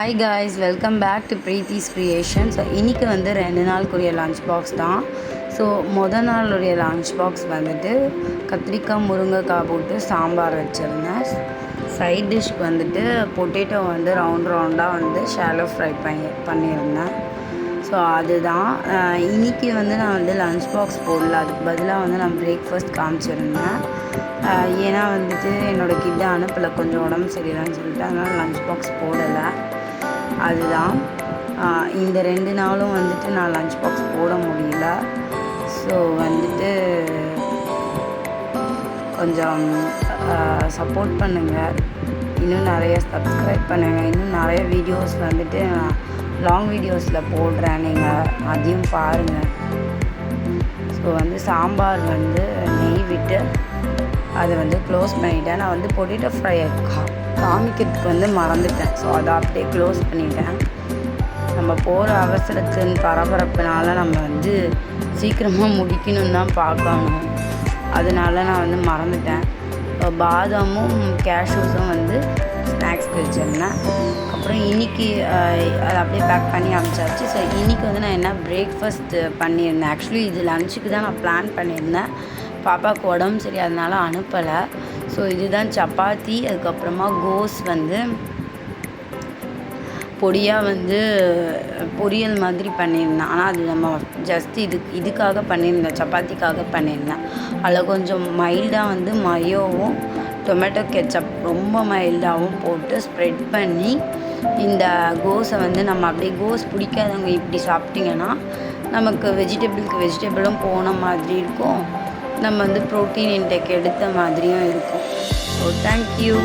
Hi guys, welcome back to Preethi's creation. So இன்றைக்கி வந்து 2 நாளுக்குரிய லஞ்ச் பாக்ஸ் தான். ஸோ நாளுடைய லஞ்ச் பாக்ஸ் வந்துட்டு கத்திரிக்காய் முருங்கைக்காய் போட்டு சாம்பார் வச்சுருந்தேன். சைட் டிஷ்க்கு வந்துட்டு பொட்டேட்டோ வந்து ரவுண்டாக வந்து ஷாலோ ஃப்ரை பண்ணியிருந்தேன். ஸோ அதுதான் இன்றைக்கி வந்து நான் வந்து லஞ்ச் பாக்ஸ் போடல, அதுக்கு பதிலாக வந்து நான் பிரேக்ஃபாஸ்ட் காமிச்சிருந்தேன். ஏன்னா வந்துட்டு என்னோடய கிட்ட அனுப்பலை, கொஞ்சம் உடம்பு சரியில்லைன்னு சொல்லிட்டு, அதனால் லஞ்ச் பாக்ஸ் போடலை. அதுதான் இந்த 2 நாளும் வந்துட்டு நான் லஞ்ச் பாக்ஸ் போட முடியல. ஸோ வந்துட்டு கொஞ்சம் சப்போர்ட் பண்ணுங்கள், இன்னும் நிறைய சப்ஸ்கிரைப் பண்ணுங்கள். இன்னும் நிறைய வீடியோஸ் வந்துட்டு நான் லாங் வீடியோஸில் போடுறேன், நீங்கள் அதையும் பாருங்கள். ஸோ வந்து சாம்பார் வந்து நெய் விட்டு அதை வந்து க்ளோஸ் பண்ணிவிட்டேன். நான் வந்து பொட்டேட்டோ ஃப்ரையை காமிக்கிறதுக்கு வந்து மறந்துட்டேன். ஸோ அதை அப்படியே க்ளோஸ் பண்ணிட்டேன். நம்ம போகிற அவசரத்தின் பரபரப்புனால நம்ம வந்து சீக்கிரமாக முடிக்கணும்னு தான் பார்க்கணும், அதனால நான் வந்து மறந்துட்டேன். பாதாமும் கேஷ்யூஸும் வந்து ஸ்நாக்ஸ்க்கு வச்சுருந்தேன். அப்புறம் இன்றைக்கி அதை அப்படியே பேக் பண்ணி அனுப்பிச்சாச்சு. ஸோ இன்றைக்கி வந்து நான் என்ன பிரேக்ஃபாஸ்ட் பண்ணியிருந்தேன், ஆக்சுவலி இது லஞ்சுக்கு தான் நான் பிளான் பண்ணியிருந்தேன். பாப்பாவுக்கு உடம்பு சரி, அதனால் அனுப்பலை. ஸோ இதுதான் சப்பாத்தி, அதுக்கப்புறமா கோஸ் வந்து பொடியாக வந்து பொரியல் மாதிரி பண்ணியிருந்தேன். ஆனால் அது நம்ம ஜஸ்ட் இதுக்காக பண்ணியிருந்தேன், சப்பாத்திக்காக பண்ணியிருந்தேன். அதில் கொஞ்சம் மைல்டாக வந்து மயோவும் டொமேட்டோ கெச்சப் ரொம்ப மைல்டாகவும் போட்டு ஸ்ப்ரெட் பண்ணி இந்த கோஸை வந்து நம்ம அப்படியே கோஸ் பிடிக்காதவங்க இப்படி சாப்பிட்டிங்கன்னா நமக்கு வெஜிடபிளும் போன மாதிரி இருக்கும், நம்ம வந்து ப்ரோட்டீன் இன்டேக் எடுத்த மாதிரியும் இருக்கும். So thank you.